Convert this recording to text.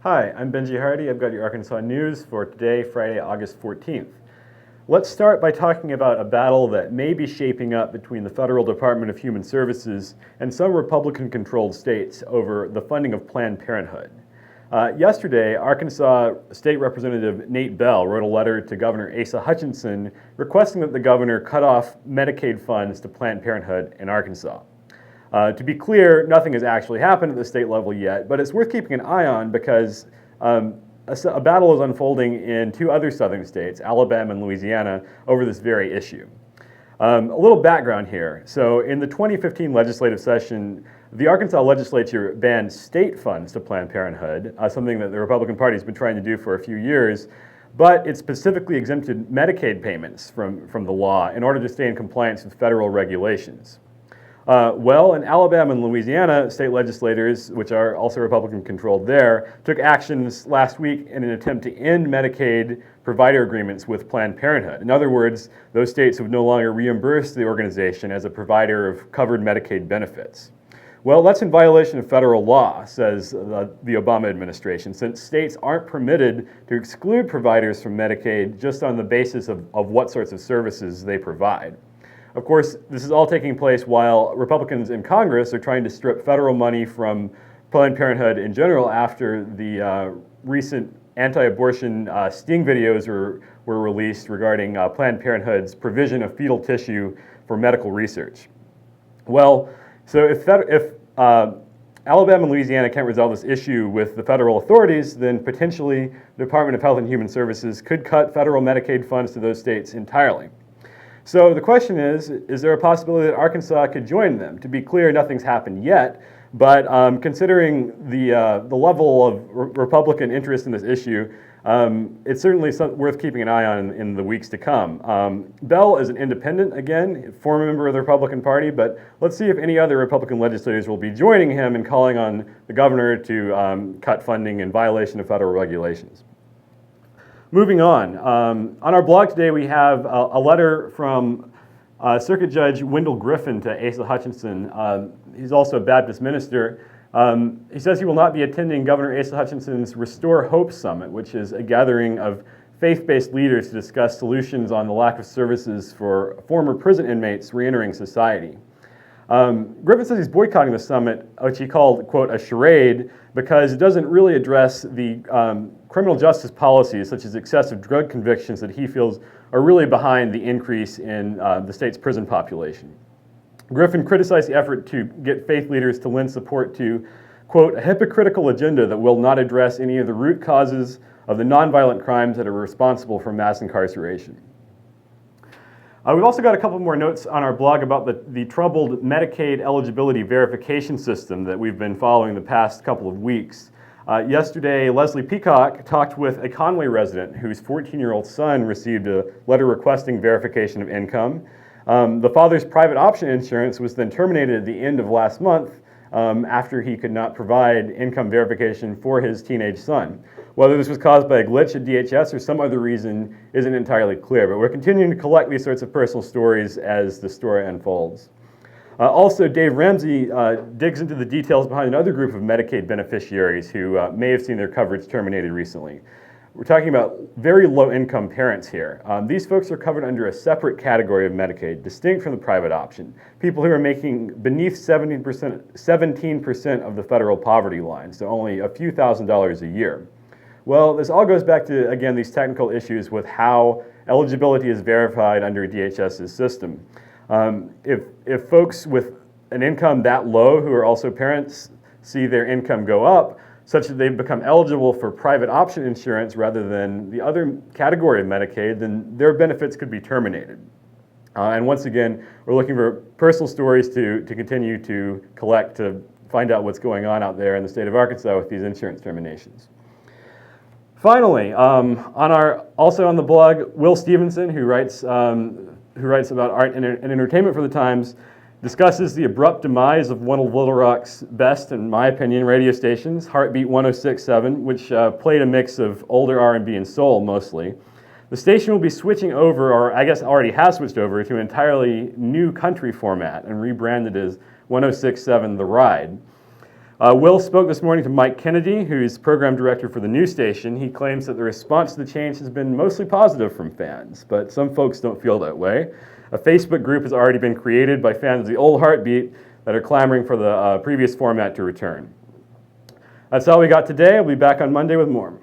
Hi, I'm Benji Hardy. I've got your Arkansas news for today, Friday, August 14th. Let's start by talking about a battle that may be shaping up between the Federal Department of Human Services and some Republican-controlled states over the funding of Planned Parenthood. Yesterday, Arkansas State Representative Nate Bell wrote a letter to Governor Asa Hutchinson requesting that the governor cut off Medicaid funds to Planned Parenthood in Arkansas. To be clear, nothing has actually happened at the state level yet, but it's worth keeping an eye on because a battle is unfolding in two other southern states, Alabama and Louisiana, over this very issue. A little background here. So in the 2015 legislative session, the Arkansas legislature banned state funds to Planned Parenthood, something that the Republican Party has been trying to do for a few years, but it specifically exempted Medicaid payments from the law in order to stay in compliance with federal regulations. Well, in Alabama and Louisiana, state legislators, which are also Republican-controlled there, took actions last week in an attempt to end Medicaid provider agreements with Planned Parenthood. In other words, those states would no longer reimburse the organization as a provider of covered Medicaid benefits. Well, that's in violation of federal law, says the Obama administration, since states aren't permitted to exclude providers from Medicaid just on the basis of what sorts of services they provide. Of course, this is all taking place while Republicans in Congress are trying to strip federal money from Planned Parenthood in general after the recent anti-abortion sting videos were released regarding Planned Parenthood's provision of fetal tissue for medical research. Well, so if Alabama and Louisiana can't resolve this issue with the federal authorities, then potentially the Department of Health and Human Services could cut federal Medicaid funds to those states entirely. So the question is there a possibility that Arkansas could join them? To be clear, nothing's happened yet, but considering the level of Republican interest in this issue, it's certainly worth keeping an eye on in the weeks to come. Bell is an independent, again, former member of the Republican Party, but let's see if any other Republican legislators will be joining him in calling on the governor to cut funding in violation of federal regulations. Moving on our blog today we have a letter from Circuit Judge Wendell Griffin to Asa Hutchinson. He's also a Baptist minister. He says he will not be attending Governor Asa Hutchinson's Restore Hope Summit, which is a gathering of faith-based leaders to discuss solutions on the lack of services for former prison inmates reentering society. Griffin says he's boycotting the summit, which he called, quote, a charade, because it doesn't really address the criminal justice policies, such as excessive drug convictions, that he feels are really behind the increase in the state's prison population. Griffin criticized the effort to get faith leaders to lend support to, quote, a hypocritical agenda that will not address any of the root causes of the nonviolent crimes that are responsible for mass incarceration. We've also got a couple more notes on our blog about the troubled Medicaid eligibility verification system that we've been following the past couple of weeks. Yesterday, Leslie Peacock talked with a Conway resident whose 14-year-old son received a letter requesting verification of income. The father's private option insurance was then terminated at the end of last month after he could not provide income verification for his teenage son. Whether this was caused by a glitch at DHS or some other reason isn't entirely clear, but we're continuing to collect these sorts of personal stories as the story unfolds. Also, Dave Ramsey digs into the details behind another group of Medicaid beneficiaries who may have seen their coverage terminated recently. We're talking about very low-income parents here. These folks are covered under a separate category of Medicaid, distinct from the private option. People who are making beneath 17% of the federal poverty line, so only a few $1,000s a year. Well, this all goes back to, again, these technical issues with how eligibility is verified under DHS's system. If folks with an income that low who are also parents see their income go up, such that they become eligible for private option insurance rather than the other category of Medicaid, then their benefits could be terminated. And once again, we're looking for personal stories to continue to collect to find out what's going on out there in the state of Arkansas with these insurance terminations. Finally, also on the blog, Will Stevenson, who writes about art and entertainment for the Times, discusses the abrupt demise of one of Little Rock's best, in my opinion, radio stations, Heartbeat 106.7, which played a mix of older R&B and soul mostly. The station will be switching over, or I guess already has switched over, to an entirely new country format and rebranded as 106.7 The Ride. Will spoke this morning to Mike Kennedy, who's program director for the news station. He claims that the response to the change has been mostly positive from fans, but some folks don't feel that way. A Facebook group has already been created by fans of the old Heartbeat that are clamoring for the previous format to return. That's all we got today. We'll be back on Monday with more.